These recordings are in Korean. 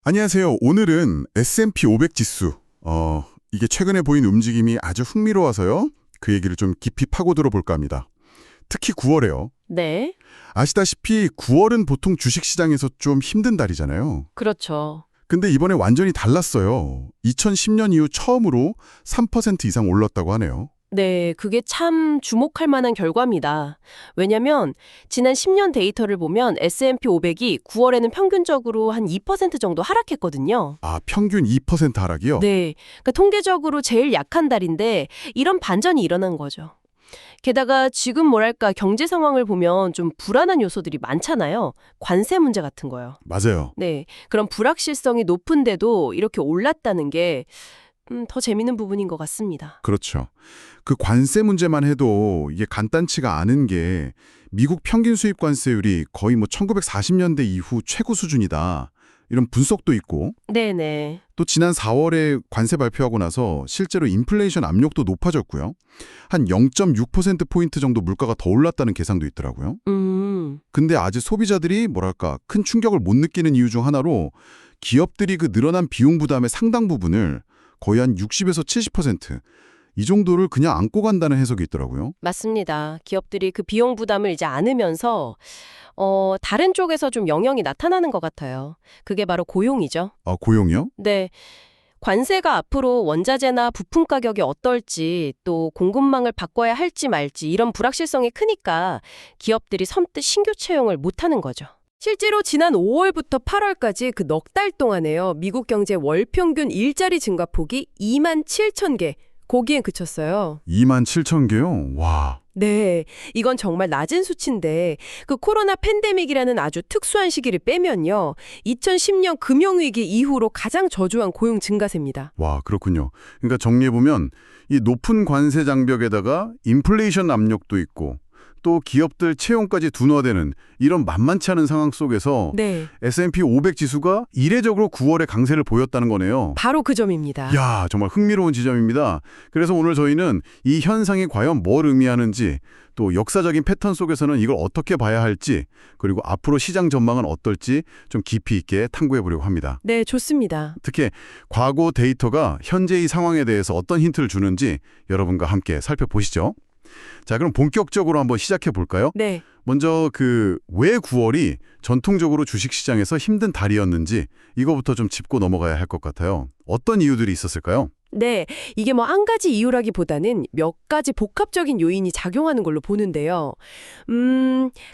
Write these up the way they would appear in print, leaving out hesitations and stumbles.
안녕하세요. 오늘은 S&P 500 지수. 이게 최근에 보인 움직임이 아주 흥미로워서요. 그 얘기를 좀 깊이 파고들어 볼까 합니다. 특히 9월에요. 네, 아시다시피 9월은 보통 주식시장에서 좀 힘든 달이잖아요. 그렇죠. 근데 이번에 완전히 달랐어요. 2010년 이후 처음으로 3% 이상 올랐다고 하네요. 네, 그게 참 주목할 만한 결과입니다. 왜냐면 지난 10년 데이터를 보면 S&P 500이 9월에는 평균적으로 한 2% 정도 하락했거든요. 아, 평균 2% 하락이요? 네, 그러니까 통계적으로 제일 약한 달인데 이런 반전이 일어난 거죠. 게다가 지금 뭐랄까 경제 상황을 보면 좀 불안한 요소들이 많잖아요. 관세 문제 같은 거요. 맞아요. 네, 그런 불확실성이 높은데도 이렇게 올랐다는 게 더 재밌는 부분인 것 같습니다. 그렇죠. 그 관세 문제만 해도 이게 간단치가 않은 게 미국 평균 수입 관세율이 거의 1940년대 이후 최고 수준이다. 이런 분석도 있고 네네. 또 지난 4월에 관세 발표하고 나서 실제로 인플레이션 압력도 높아졌고요. 한 0.6%포인트 정도 물가가 더 올랐다는 계산도 있더라고요. 근데 아직 소비자들이 뭐랄까 큰 충격을 못 느끼는 이유 중 하나로 기업들이 그 늘어난 비용 부담의 상당 부분을 거의 한 60에서 70%이 정도를 그냥 안고 간다는 해석이 있더라고요. 맞습니다. 기업들이 그 비용 부담을 이제 안으면서 다른 쪽에서 좀 영향이 나타나는 것 같아요. 그게 바로 고용이죠. 아, 고용이요? 네. 관세가 앞으로 원자재나 부품 가격이 어떨지 또 공급망을 바꿔야 할지 말지 이런 불확실성이 크니까 기업들이 선뜻 신규 채용을 못하는 거죠. 실제로 지난 5월부터 8월까지 그 넉 달 동안에요. 미국 경제 월 평균 일자리 증가폭이 2만 7천 개, 거기에 그쳤어요. 2만 7천 개요? 와, 네, 이건 정말 낮은 수치인데 그 코로나 팬데믹이라는 아주 특수한 시기를 빼면요. 2010년 금융위기 이후로 가장 저조한 고용 증가세입니다. 와, 그렇군요. 그러니까 정리해보면 이 높은 관세 장벽에다가 인플레이션 압력도 있고 또 기업들 채용까지 둔화되는 이런 만만치 않은 상황 속에서 네, S&P 500 지수가 이례적으로 9월에 강세를 보였다는 거네요. 바로 그 점입니다. 야, 정말 흥미로운 지점입니다. 그래서 오늘 저희는 이 현상이 과연 뭘 의미하는지, 또 역사적인 패턴 속에서는 이걸 어떻게 봐야 할지, 그리고 앞으로 시장 전망은 어떨지 좀 깊이 있게 탐구해 보려고 합니다. 네, 좋습니다. 특히 과거 데이터가 현재의 상황에 대해서 어떤 힌트를 주는지 여러분과 함께 살펴보시죠. 자, 그럼 본격적으로 한번 시작해 볼까요? 네. 먼저 왜 9월이 전통적으로 주식시장에서 힘든 달이었는지 이거부터 좀 짚고 넘어가야 할 것 같아요. 어떤 이유들이 있었을까요? 네, 이게 뭐 한 가지 이유라기보다는 몇 가지 복합적인 요인이 작용하는 걸로 보는데요.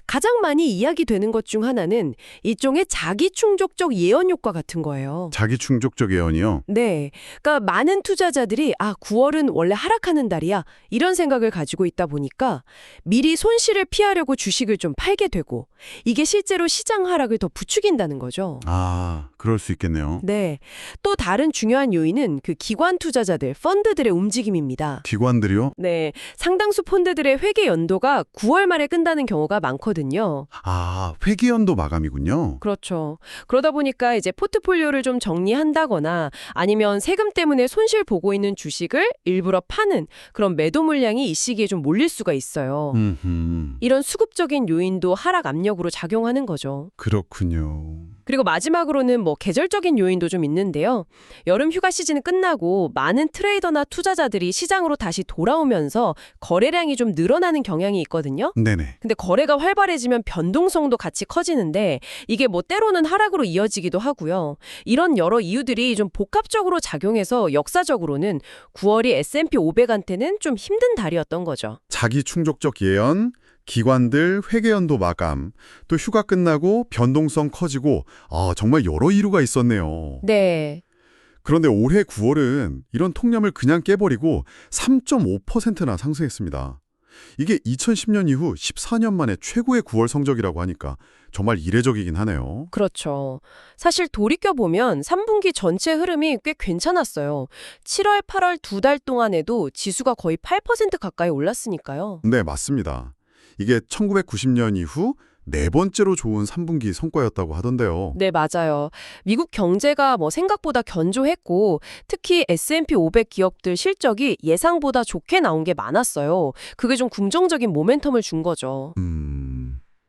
가장 많이 이야기되는 것 중 하나는 일종의 자기 충족적 예언 효과 같은 거예요. 자기 충족적 예언이요. 네, 그러니까 많은 투자자들이 9월은 원래 하락하는 달이야 이런 생각을 가지고 있다 보니까 미리 손실을 피하려고 주식을 좀 팔게 되고 이게 실제로 시장 하락을 더 부추긴다는 거죠. 아, 그럴 수 있겠네요. 네, 또 다른 중요한 요인은 그 기관 투자자들, 펀드들의 움직임입니다. 기관들이요? 네, 상당수 펀드들의 회계 연도가 9월 말에 끝나는 경우가 많거든요. 아, 회계연도 마감이군요. 그렇죠. 그러다 보니까 이제 포트폴리오를 좀 정리한다거나 아니면 세금 때문에 손실 보고 있는 주식을 일부러 파는 그런 매도 물량이 이 시기에 좀 몰릴 수가 있어요. 이런 수급적인 요인도 하락 압력으로 작용하는 거죠. 그렇군요. 그리고 마지막으로는 뭐 계절적인 요인도 좀 있는데요. 여름 휴가 시즌이 끝나고 많은 트레이더나 투자자들이 시장으로 다시 돌아오면서 거래량이 좀 늘어나는 경향이 있거든요. 네네. 근데 거래가 활발해지면 변동성도 같이 커지는데 이게 뭐 때로는 하락으로 이어지기도 하고요. 이런 여러 이유들이 좀 복합적으로 작용해서 역사적으로는 9월이 S&P 500한테는 좀 힘든 달이었던 거죠. 자기 충족적 예언, 기관들 회계연도 마감, 또 휴가 끝나고 변동성 커지고 정말 여러 이유가 있었네요. 네. 그런데 올해 9월은 이런 통념을 그냥 깨버리고 3.5%나 상승했습니다. 이게 2010년 이후 14년 만에 최고의 9월 성적이라고 하니까 정말 이례적이긴 하네요. 그렇죠. 사실 돌이켜보면 3분기 전체 흐름이 꽤 괜찮았어요. 7월, 8월 2달 동안에도 지수가 거의 8% 가까이 올랐으니까요. 네, 맞습니다. 이게 1990년 이후 네 번째로 좋은 3분기 성과였다고 하던데요. 네, 맞아요. 미국 경제가 뭐 생각보다 견조했고 특히 S&P 500 기업들 실적이 예상보다 좋게 나온 게 많았어요. 그게 좀 긍정적인 모멘텀을 준 거죠.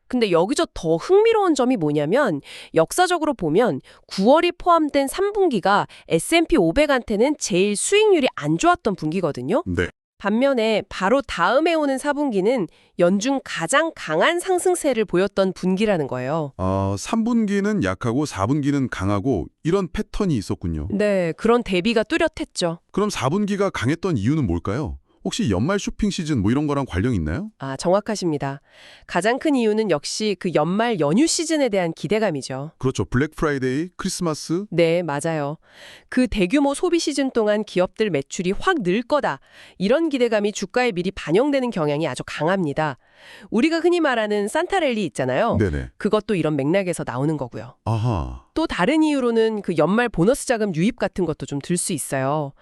근데 여기서 더 흥미로운 점이 뭐냐면 역사적으로 보면 9월이 포함된 3분기가 S&P 500한테는 제일 수익률이 안 좋았던 분기거든요. 네. 반면에 바로 다음에 오는 4분기는 연중 가장 강한 상승세를 보였던 분기라는 거예요. 3분기는 약하고 4분기는 강하고 이런 패턴이 있었군요. 네, 그런 대비가 뚜렷했죠. 그럼 4분기가 강했던 이유는 뭘까요? 혹시 연말 쇼핑 시즌 뭐 이런 거랑 관련이 있나요? 정확하십니다. 가장 큰 이유는 역시 그 연말 연휴 시즌에 대한 기대감이죠. 그렇죠. 블랙 프라이데이, 크리스마스. 네, 맞아요. 그 대규모 소비 시즌 동안 기업들 매출이 확 늘 거다. 이런 기대감이 주가에 미리 반영되는 경향이 아주 강합니다. 우리가 흔히 말하는 산타랠리 있잖아요. 네네. 그것도 이런 맥락에서 나오는 거고요. 아하. 또 다른 이유로는 그 연말 보너스 자금 유입 같은 것도 좀 들 수 있어요.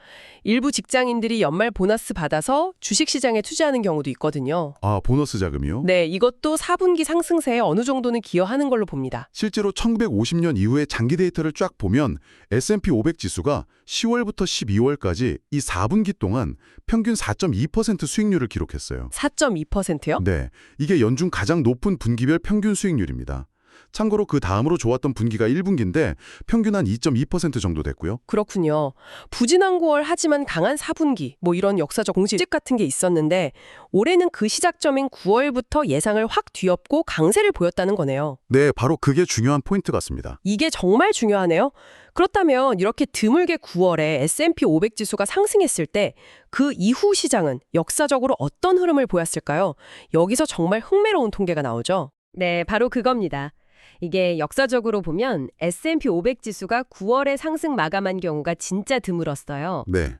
일부 직장인들이 연말 보너스 받아서 주식시장에 투자하는 경우도 있거든요. 보너스 자금이요? 네, 이것도 4분기 상승세에 어느 정도는 기여하는 걸로 봅니다. 실제로 1950년 이후의 장기 데이터를 쫙 보면 S&P 500 지수가 10월부터 12월까지 이 4분기 동안 평균 4.2% 수익률을 기록했어요. 4.2%요? 네, 이게 연중 가장 높은 분기별 평균 수익률입니다. 참고로 그 다음으로 좋았던 분기가 1분기인데 평균 한 2.2% 정도 됐고요. 그렇군요. 부진한 9월 하지만 강한 4분기, 뭐 이런 역사적 공식 같은 게 있었는데 올해는 그 시작점인 9월부터 예상을 확 뒤엎고 강세를 보였다는 거네요. 네, 바로 그게 중요한 포인트 같습니다. 이게 정말 중요하네요. 그렇다면 이렇게 드물게 9월에 S&P 500 지수가 상승했을 때 그 이후 시장은 역사적으로 어떤 흐름을 보였을까요? 여기서 정말 흥미로운 통계가 나오죠. 네, 바로 그겁니다. 이게 역사적으로 보면 S&P 500 지수가 9월에 상승 마감한 경우가 진짜 드물었어요. 네,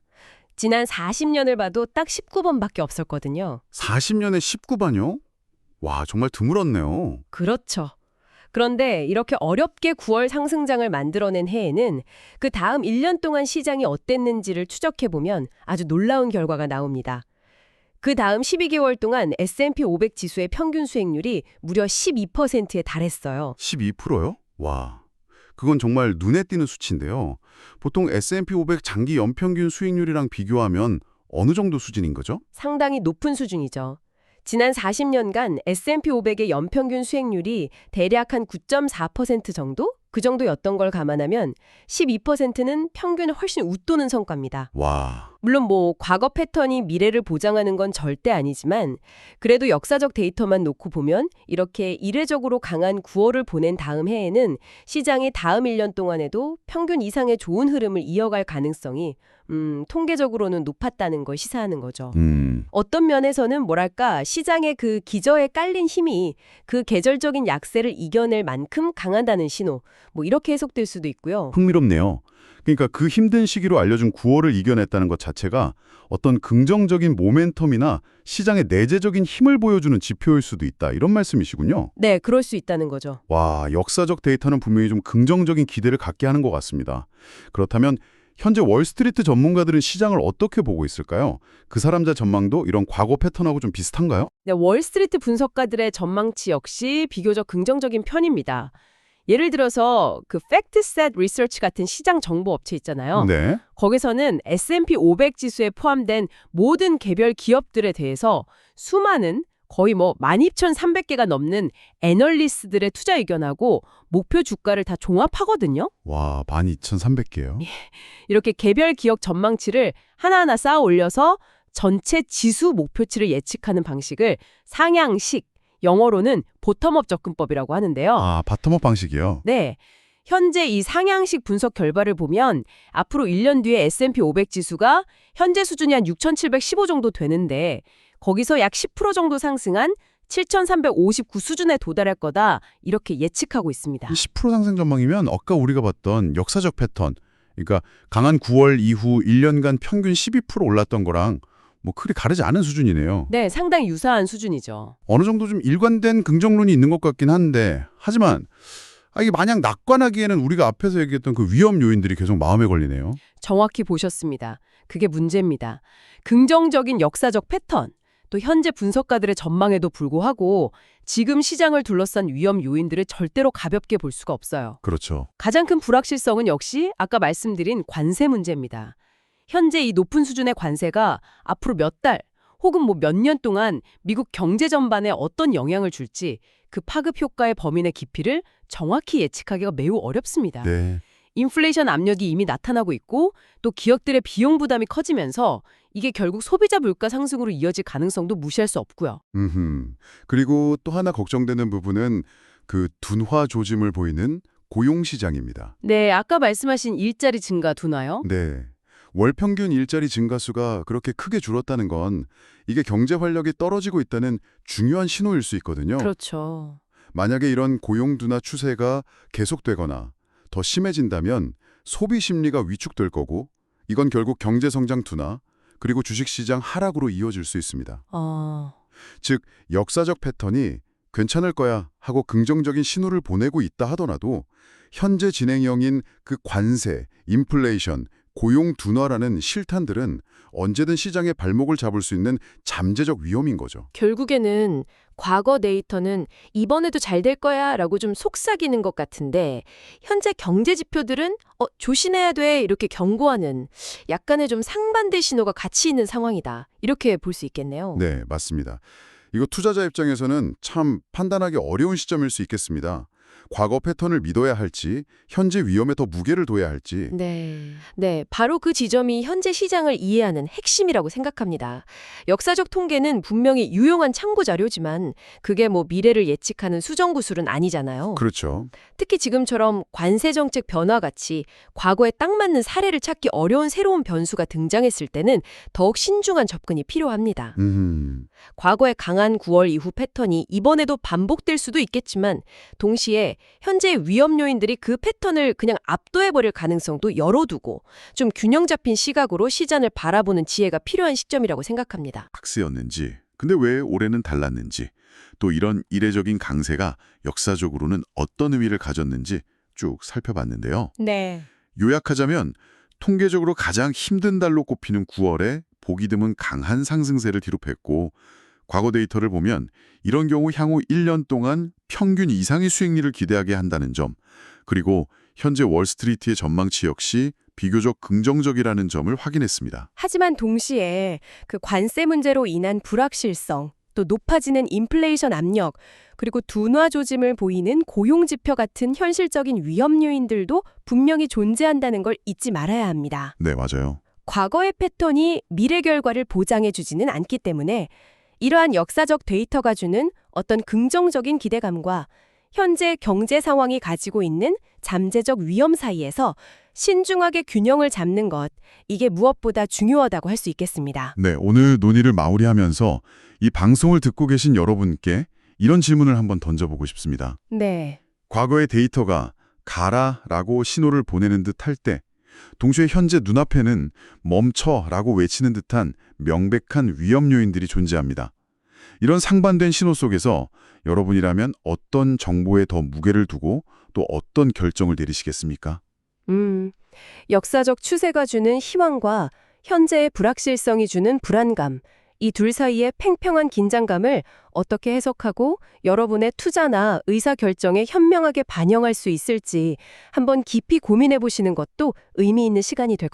지난 40년을 봐도 딱 19번밖에 없었거든요. 40년에 19반요? 와, 정말 드물었네요. 그렇죠. 그런데 이렇게 어렵게 9월 상승장을 만들어낸 해에는 그 다음 1년 동안 시장이 어땠는지를 추적해보면 아주 놀라운 결과가 나옵니다. 그 다음 12개월 동안 S&P 500 지수의 평균 수익률이 무려 12%에 달했어요. 12%요? 와, 그건 정말 눈에 띄는 수치인데요. 보통 S&P 500 장기 연평균 수익률이랑 비교하면 어느 정도 수준인 거죠? 상당히 높은 수준이죠. 지난 40년간 S&P 500의 연평균 수익률이 대략 한 9.4% 정도? 그 정도였던 걸 감안하면 12%는 평균을 훨씬 웃도는 성과입니다. 와, 물론 뭐 과거 패턴이 미래를 보장하는 건 절대 아니지만 그래도 역사적 데이터만 놓고 보면 이렇게 이례적으로 강한 9월을 보낸 다음 해에는 시장이 다음 1년 동안에도 평균 이상의 좋은 흐름을 이어갈 가능성이 통계적으로는 높았다는 걸 시사하는 거죠. 어떤 면에서는 뭐랄까 시장의 그 기저에 깔린 힘이 그 계절적인 약세를 이겨낼 만큼 강하다는 신호 뭐 이렇게 해석될 수도 있고요. 흥미롭네요. 그러니까 그 힘든 시기로 알려준 9월을 이겨냈다는 것 자체가 어떤 긍정적인 모멘텀이나 시장의 내재적인 힘을 보여주는 지표일 수도 있다. 이런 말씀이시군요. 네, 그럴 수 있다는 거죠. 와, 역사적 데이터는 분명히 좀 긍정적인 기대를 갖게 하는 것 같습니다. 그렇다면 현재 월스트리트 전문가들은 시장을 어떻게 보고 있을까요? 그 사람들 전망도 이런 과거 패턴하고 좀 비슷한가요? 네, 월스트리트 분석가들의 전망치 역시 비교적 긍정적인 편입니다. 예를 들어서 그 팩트셋 리서치 같은 시장 정보 업체 있잖아요. 네. 거기서는 S&P 500 지수에 포함된 모든 개별 기업들에 대해서 수많은 거의 뭐 12,300개가 넘는 애널리스트들의 투자 의견하고 목표 주가를 다 종합하거든요. 와, 12,300개요. 이렇게 개별 기업 전망치를 하나하나 쌓아 올려서 전체 지수 목표치를 예측하는 방식을 상향식, 영어로는 보텀업 접근법이라고 하는데요. 바텀업 방식이요? 네. 현재 이 상향식 분석 결과를 보면 앞으로 1년 뒤에 S&P 500 지수가 현재 수준이 한 6,715 정도 되는데 거기서 약 10% 정도 상승한 7,359 수준에 도달할 거다 이렇게 예측하고 있습니다. 10% 상승 전망이면 아까 우리가 봤던 역사적 패턴, 그러니까 강한 9월 이후 1년간 평균 12% 올랐던 거랑 뭐 크게 다르지 않은 수준이네요. 네, 상당히 유사한 수준이죠. 어느 정도 좀 일관된 긍정론이 있는 것 같긴 한데 하지만 이게 마냥 낙관하기에는 우리가 앞에서 얘기했던 그 위험 요인들이 계속 마음에 걸리네요. 정확히 보셨습니다. 그게 문제입니다. 긍정적인 역사적 패턴, 또 현재 분석가들의 전망에도 불구하고 지금 시장을 둘러싼 위험 요인들을 절대로 가볍게 볼 수가 없어요. 그렇죠. 가장 큰 불확실성은 역시 아까 말씀드린 관세 문제입니다. 현재 이 높은 수준의 관세가 앞으로 몇 달 혹은 뭐 몇 년 동안 미국 경제 전반에 어떤 영향을 줄지 그 파급 효과의 범위의 깊이를 정확히 예측하기가 매우 어렵습니다. 네. 인플레이션 압력이 이미 나타나고 있고 또 기업들의 비용 부담이 커지면서 이게 결국 소비자 물가 상승으로 이어질 가능성도 무시할 수 없고요. 그리고 또 하나 걱정되는 부분은 그 둔화 조짐을 보이는 고용시장입니다. 네, 아까 말씀하신 일자리 증가 둔화요? 네. 월 평균 일자리 증가 수가 그렇게 크게 줄었다는 건 이게 경제 활력이 떨어지고 있다는 중요한 신호일 수 있거든요. 그렇죠. 만약에 이런 고용 둔화 추세가 계속되거나 더 심해진다면 소비 심리가 위축될 거고 이건 결국 경제 성장 둔화 그리고 주식시장 하락으로 이어질 수 있습니다. 즉 역사적 패턴이 괜찮을 거야 하고 긍정적인 신호를 보내고 있다 하더라도 현재 진행형인 그 관세, 인플레이션, 고용 둔화라는 실탄들은 언제든 시장의 발목을 잡을 수 있는 잠재적 위험인 거죠. 결국에는 과거 데이터는 이번에도 잘 될 거야 라고 좀 속삭이는 것 같은데 현재 경제 지표들은 조심해야 돼 이렇게 경고하는 약간의 좀 상반대 신호가 같이 있는 상황이다. 이렇게 볼 수 있겠네요. 네, 맞습니다. 이거 투자자 입장에서는 참 판단하기 어려운 시점일 수 있겠습니다. 과거 패턴을 믿어야 할지, 현재 위험에 더 무게를 둬야 할지. 네, 바로 그 지점이 현재 시장을 이해하는 핵심이라고 생각합니다. 역사적 통계는 분명히 유용한 참고 자료지만 그게 뭐 미래를 예측하는 수정구술은 아니잖아요. 그렇죠. 특히 지금처럼 관세 정책 변화 같이 과거에 딱 맞는 사례를 찾기 어려운 새로운 변수가 등장했을 때는 더욱 신중한 접근이 필요합니다. 과거의 강한 9월 이후 패턴이 이번에도 반복될 수도 있겠지만 동시에 현재 위험 요인들이 그 패턴을 그냥 압도해버릴 가능성도 열어두고 좀 균형 잡힌 시각으로 시장을 바라보는 지혜가 필요한 시점이라고 생각합니다. 박스였는지, 근데 왜 올해는 달랐는지, 또 이런 이례적인 강세가 역사적으로는 어떤 의미를 가졌는지 쭉 살펴봤는데요. 네. 요약하자면 통계적으로 가장 힘든 달로 꼽히는 9월에 보기 드문 강한 상승세를 기록했고 과거 데이터를 보면 이런 경우 향후 1년 동안 평균 이상의 수익률을 기대하게 한다는 점, 그리고 현재 월스트리트의 전망치 역시 비교적 긍정적이라는 점을 확인했습니다. 하지만 동시에 그 관세 문제로 인한 불확실성, 또 높아지는 인플레이션 압력, 그리고 둔화 조짐을 보이는 고용 지표 같은 현실적인 위험 요인들도 분명히 존재한다는 걸 잊지 말아야 합니다. 네, 맞아요. 과거의 패턴이 미래 결과를 보장해주지는 않기 때문에 이러한 역사적 데이터가 주는 어떤 긍정적인 기대감과 현재 경제 상황이 가지고 있는 잠재적 위험 사이에서 신중하게 균형을 잡는 것, 이게 무엇보다 중요하다고 할 수 있겠습니다. 네, 오늘 논의를 마무리하면서 이 방송을 듣고 계신 여러분께 이런 질문을 한번 던져보고 싶습니다. 네. 과거의 데이터가 가라라고 신호를 보내는 듯 할 때 동시에 현재 눈앞에는 멈춰라고 외치는 듯한 명백한 위험 요인들이 존재합니다. 이런 상반된 신호 속에서 여러분이라면 어떤 정보에 더 무게를 두고 또 어떤 결정을 내리시겠습니까? 역사적 추세가 주는 희망과 현재의 불확실성이 주는 불안감, 이 둘 사이의 팽팽한 긴장감을 어떻게 해석하고 여러분의 투자나 의사결정에 현명하게 반영할 수 있을지 한번 깊이 고민해 보시는 것도 의미 있는 시간이 될 것 같습니다.